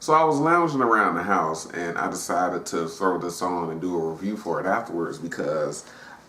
So I was lounging around the house and I decided to throw this on and do a review for it afterwards because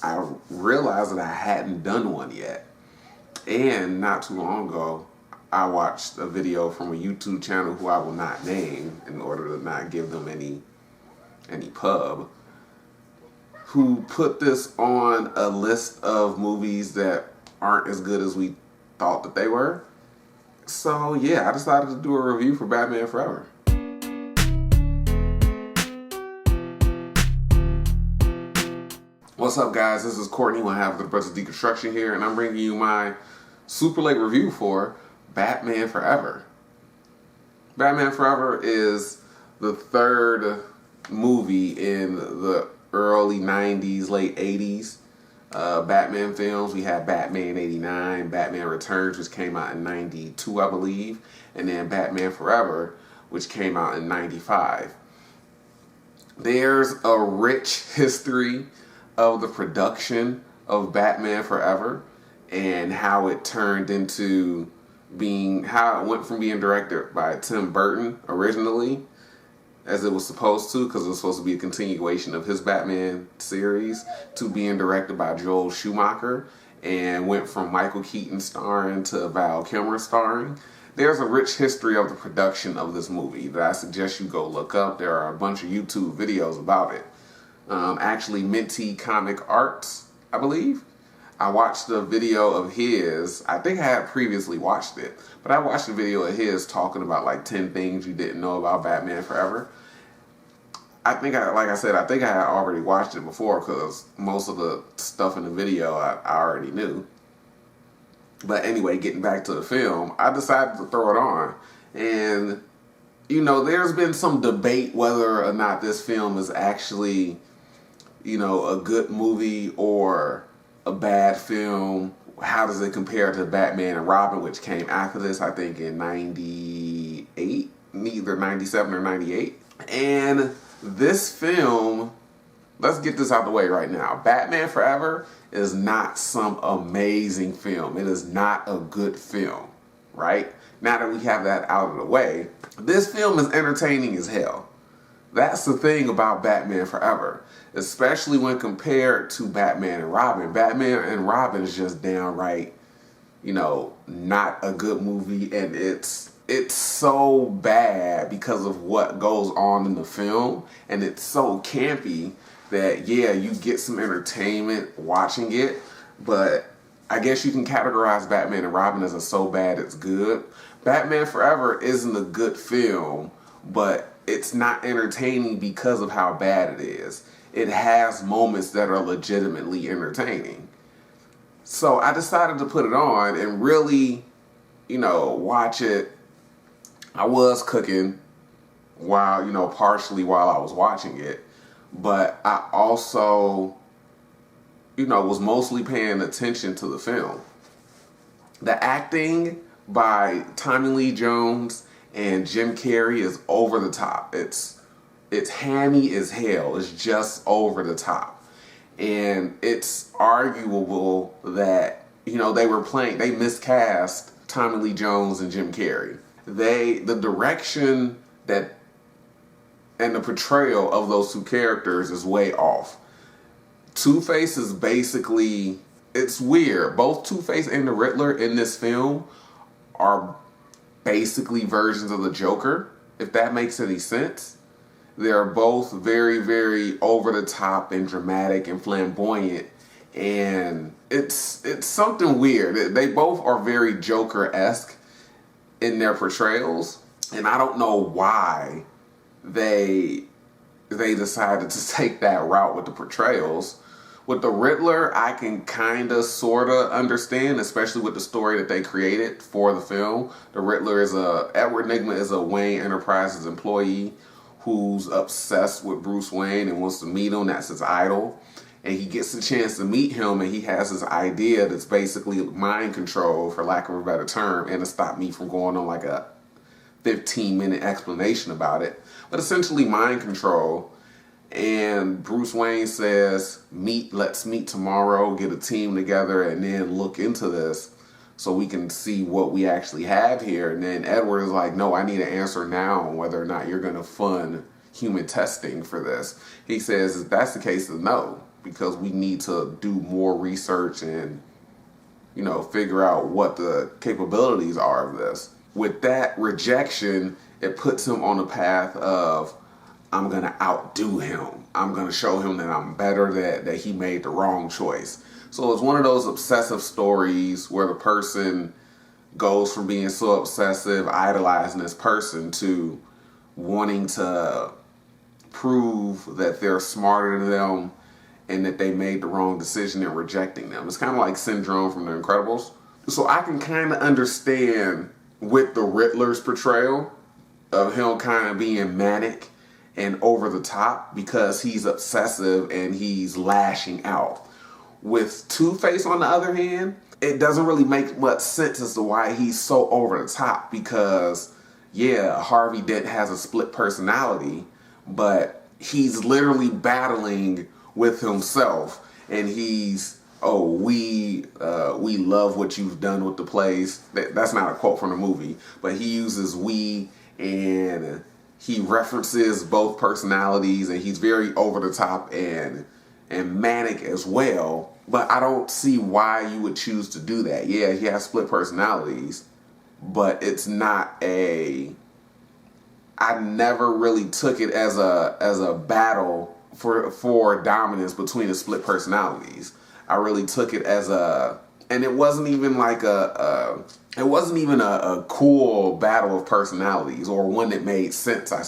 I realized that I hadn't done one yet. And not too long ago, I watched a video from a YouTube channel who I will not name in order to not give them any pub, who put this on a list of movies that aren't as good as we thought that they were. So yeah, I decided to do a review for Batman Forever. What's up, guys? This is Courtney, one half of the Brothers Deconstruction here, and I'm bringing you my super late review for Batman Forever. Batman Forever is the third movie in the early 90s, late 80s Batman films. We had Batman 89, Batman Returns, which came out in 92, I believe, and then Batman Forever, which came out in 95. There's a rich history of the production of Batman Forever and how it turned into how it went from being directed by Tim Burton originally, as it was supposed to, because it was supposed to be a continuation of his Batman series, to being directed by Joel Schumacher, and went from Michael Keaton starring to Val Kilmer starring. There's a rich history of the production of this movie that I suggest you go look up. There are a bunch of YouTube videos about it. Actually, Minty Comic Arts, I believe. I watched a video of his. I think I had previously watched it, but I watched a video of his talking about like 10 things you didn't know about Batman Forever. I think I had already watched it before because most of the stuff in the video I already knew. But anyway, getting back to the film, I decided to throw it on. And, you know, there's been some debate whether or not this film is actually, you know, a good movie or a bad film. How does it compare to Batman and Robin, which came after this, I think in 98, either 97 or 98. And this film, let's get this out of the way right now. Batman Forever is not some amazing film. It is not a good film, right? Now that we have that out of the way, this film is entertaining as hell. That's the thing about Batman Forever, especially when compared to Batman and Robin. Batman and Robin is just downright, you know, not a good movie, and it's so bad because of what goes on in the film, and it's so campy that, yeah, you get some entertainment watching it, but I guess you can categorize Batman and Robin as a so bad it's good. Batman Forever isn't a good film, but it's not entertaining because of how bad it is. It has moments that are legitimately entertaining. So I decided to put it on and really, you know, watch it. I was cooking partially while I was watching it, but I also, you know, was mostly paying attention to the film. The acting by Tommy Lee Jones and Jim Carrey is over the top. It's hammy as hell. It's just over the top. And it's arguable that, you know, they miscast Tommy Lee Jones and Jim Carrey. The direction and the portrayal of those two characters is way off. Two-Face is basically, it's weird. Both Two-Face and the Riddler in this film are basically versions of the Joker, if that makes any sense. They're both very, very over the top and dramatic and flamboyant, and it's something weird. They both are very Joker-esque in their portrayals, and I don't know why they decided to take that route with the portrayals. With the Riddler, I can kind of, sort of understand, especially with the story that they created for the film. The Riddler Edward Nygma is a Wayne Enterprises employee who's obsessed with Bruce Wayne and wants to meet him. That's his idol. And he gets a chance to meet him, and he has this idea that's basically mind control, for lack of a better term, and to stop me from going on like a 15-minute explanation about it. But essentially mind control. And Bruce Wayne says, let's meet tomorrow, get a team together, and then look into this. so we can see what we actually have here. And then Edward is like, no, I need an answer now on whether or not you're going to fund human testing for this. He says, if that's the case, then no, because we need to do more research and, figure out what the capabilities are of this. With that rejection, it puts him on the path of, I'm going to outdo him. I'm going to show him that I'm better, that he made the wrong choice. So it's one of those obsessive stories where the person goes from being so obsessive, idolizing this person, to wanting to prove that they're smarter than them and that they made the wrong decision in rejecting them. It's kind of like Syndrome from The Incredibles. So I can kind of understand with the Riddler's portrayal of him kind of being manic and over the top because he's obsessive and he's lashing out. With Two-Face, on the other hand, it doesn't really make much sense as to why he's so over the top because, yeah, Harvey Dent has a split personality, but he's literally battling with himself, and he's, we love what you've done with the place. That's not a quote from the movie, but he uses we, and he references both personalities, and he's very over the top and manic as well. But I don't see why you would choose to do that. Yeah, he has split personalities, but it's not I never really took it as a battle for dominance between the split personalities. I really took it as and it wasn't even like a cool battle of personalities, or one that made sense, I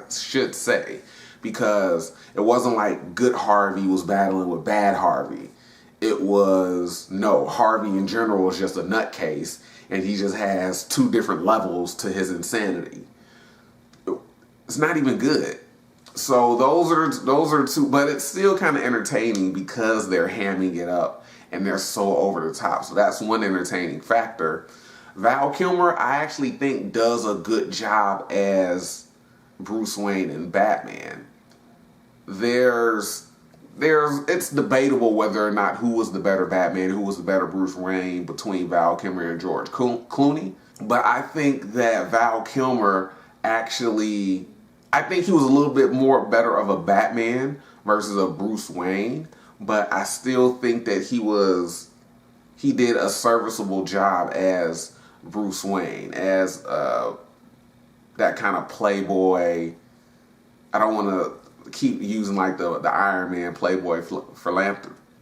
should say, because it wasn't like good Harvey was battling with bad Harvey. It was, no, Harvey in general is just a nutcase, and he just has two different levels to his insanity. It's not even good. So those are two, but it's still kind of entertaining because they're hamming it up and they're so over the top. So that's one entertaining factor. Val Kilmer, I actually think, does a good job as Bruce Wayne and Batman. It's debatable whether or not who was the better Batman, who was the better Bruce Wayne between Val Kilmer and George Clooney. But I think that Val Kilmer actually, I think he was a little bit more better of a Batman versus a Bruce Wayne. But I still think that he did a serviceable job as Bruce Wayne, as that kind of playboy. I don't want to keep using like the Iron Man playboy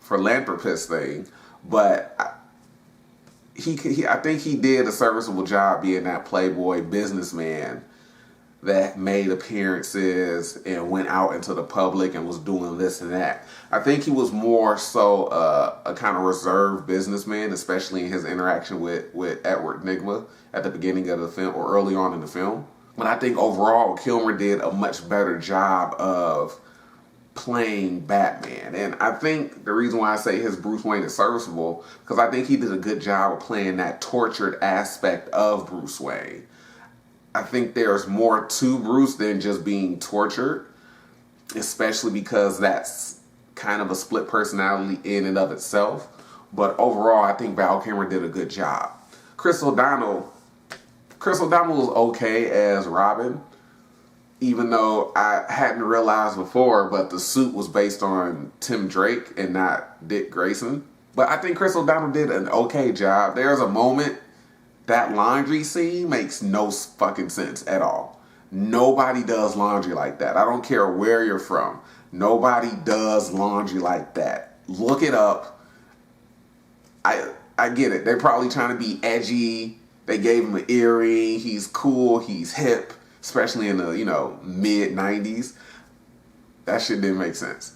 philanthropist thing, but I think he did a serviceable job being that playboy businessman that made appearances and went out into the public and was doing this and that. I think he was more so a kind of reserved businessman, especially in his interaction with Edward Nygma at the beginning of the film or early on in the film. But I think overall, Kilmer did a much better job of playing Batman. And I think the reason why I say his Bruce Wayne is serviceable, because I think he did a good job of playing that tortured aspect of Bruce Wayne. I think there's more to Bruce than just being tortured, especially because that's kind of a split personality in and of itself. But overall, I think Val Kilmer did a good job. Chris O'Donnell was okay as Robin, even though I hadn't realized before, but the suit was based on Tim Drake and not Dick Grayson. But I think Chris O'Donnell did an okay job. There's a moment, that laundry scene makes no fucking sense at all. Nobody does laundry like that. I don't care where you're from. Nobody does laundry like that. Look it up. I get it. They're probably trying to be edgy. They gave him an earring. He's cool. He's hip, especially in the mid 90s. That shit didn't make sense.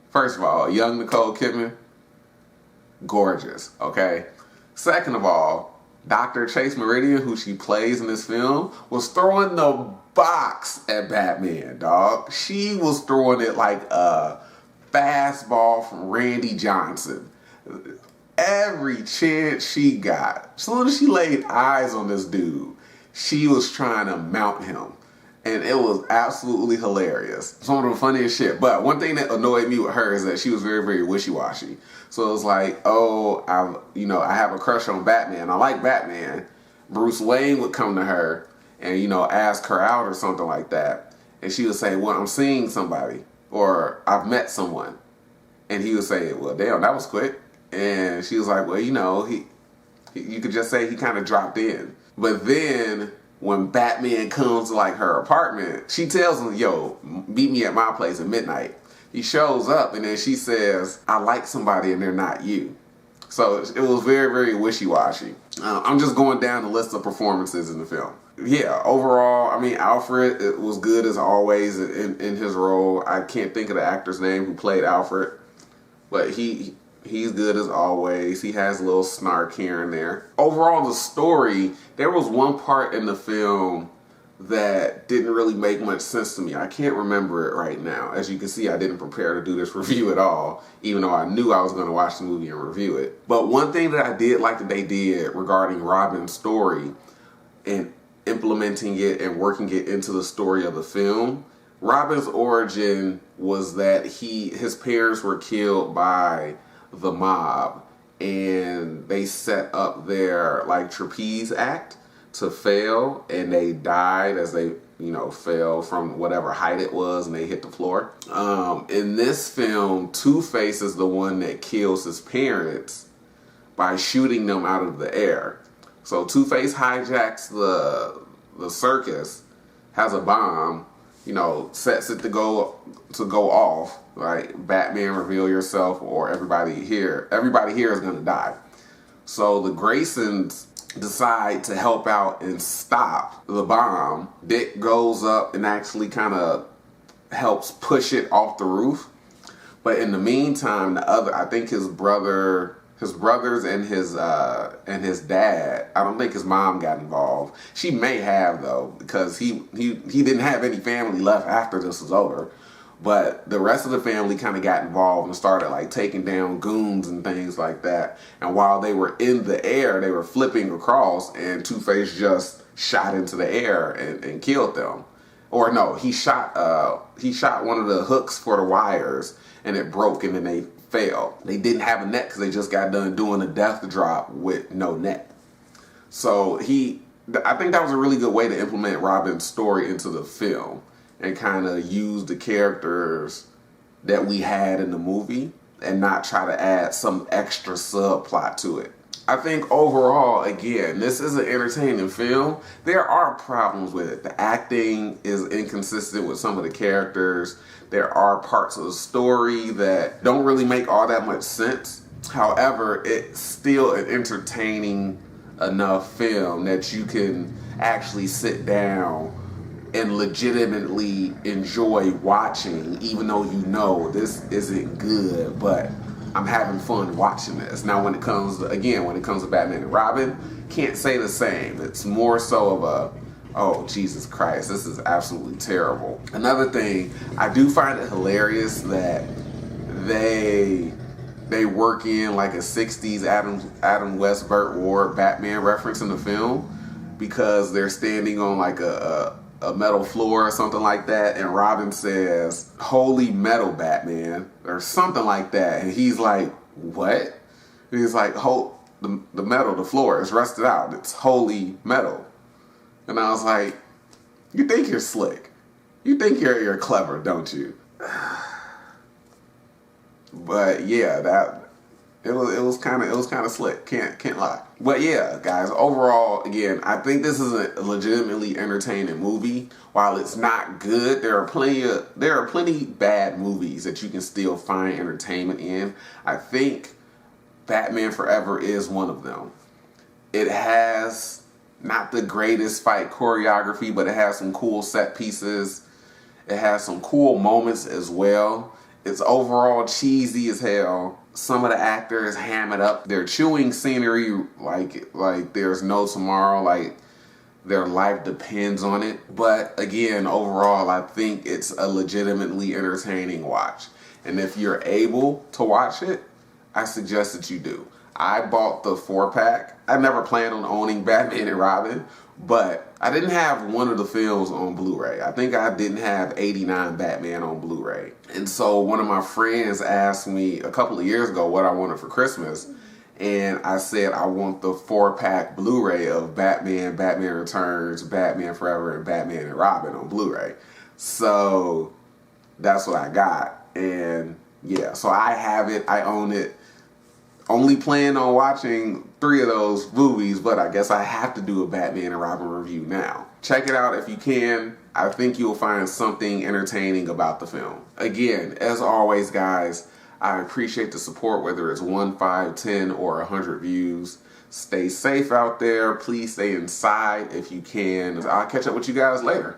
First of all, young Nicole Kidman, gorgeous. Okay. Second of all, Dr. Chase Meridian, who she plays in this film, was throwing the box at Batman, dog. She was throwing it like a fastball from Randy Johnson. Every chance she got, as soon as she laid eyes on this dude, she was trying to mount him. And it was absolutely hilarious. Some of the funniest shit. But one thing that annoyed me with her is that she was very, very wishy-washy. So it was like, oh, I have a crush on Batman. I like Batman. Bruce Wayne would come to her and, ask her out or something like that. And she would say, well, I'm seeing somebody. Or I've met someone. And he would say, well, damn, that was quick. And she was like, well, you could just say he kind of dropped in. But then when Batman comes to like her apartment, she tells him, yo, meet me at my place at midnight. He shows up and then she says, I like somebody and they're not you. So it was very, very wishy-washy. I'm just going down the list of performances in the film. Yeah, overall, Alfred, it was good as always in his role. I can't think of the actor's name who played Alfred, but he's good as always. He has a little snark here and there. Overall, the story, there was one part in the film that didn't really make much sense to me. I can't remember it right now. As you can see, I didn't prepare to do this review at all, even though I knew I was going to watch the movie and review it. But one thing that I did like that they did regarding Robin's story and implementing it and working it into the story of the film, Robin's origin was that his parents were killed by the mob, and they set up their like trapeze act to fail, and they died as they fell from whatever height it was and they hit the floor. In this film, Two-Face is the one that kills his parents by shooting them out of the air. So Two-Face hijacks the circus, has a bomb, sets it to go off, like Batman reveal yourself or everybody here is gonna die. So the Graysons decide to help out and stop the bomb. Dick goes up and actually kind of helps push it off the roof. But in the meantime, I think his brothers and his dad, I don't think his mom got involved. She may have though, because he didn't have any family left after this was over. But the rest of the family kind of got involved and started like taking down goons and things like that. And while they were in the air, they were flipping across, and Two-Face just shot into the air and killed them. Or no, he shot one of the hooks for the wires, and it broke, and then they fell. They didn't have a net because they just got done doing a death drop with no net. So I think that was a really good way to implement Robin's story into the film and kind of use the characters that we had in the movie and not try to add some extra subplot to it. I think overall, again, this is an entertaining film. There are problems with it. The acting is inconsistent with some of the characters. There are parts of the story that don't really make all that much sense. However, it's still an entertaining enough film that you can actually sit down and legitimately enjoy watching, even though this isn't good, but I'm having fun watching this. Now when it comes to Batman and Robin, can't say the same. It's more so of oh Jesus Christ, this is absolutely terrible. Another thing, I do find it hilarious that they work in like a 60s Adam West Burt Ward Batman reference in the film, because they're standing on like a metal floor or something like that, and Robin says, "Holy metal, Batman," or something like that, and he's like, "What?" And he's like, the metal, the floor is rusted out. It's holy metal." And I was like, "You think you're slick? You think you're clever, don't you?" But yeah, it was kind of slick. Can't lie. But yeah, guys, overall, again, I think this is a legitimately entertaining movie. While it's not good, there are plenty bad movies that you can still find entertainment in. I think Batman Forever is one of them. It has not the greatest fight choreography, but it has some cool set pieces. It has some cool moments as well. It's overall cheesy as hell. Some of the actors ham it up. They're chewing scenery like there's no tomorrow, like their life depends on it. But again, overall, I think it's a legitimately entertaining watch. And if you're able to watch it, I suggest that you do. I bought the 4-pack. I never planned on owning Batman and Robin, but I didn't have one of the films on Blu-ray. I think I didn't have 89 Batman on Blu-ray. And so one of my friends asked me a couple of years ago what I wanted for Christmas. And I said I want the 4-pack Blu-ray of Batman, Batman Returns, Batman Forever, and Batman and Robin on Blu-ray. So that's what I got. And yeah, so I have it. I own it. Only plan on watching 3 of those movies, but I guess I have to do a Batman and Robin review now. Check it out if you can. I think you'll find something entertaining about the film. Again, as always, guys, I appreciate the support, whether it's 1, 5, 10, or 100 views. Stay safe out there. Please stay inside if you can. I'll catch up with you guys later.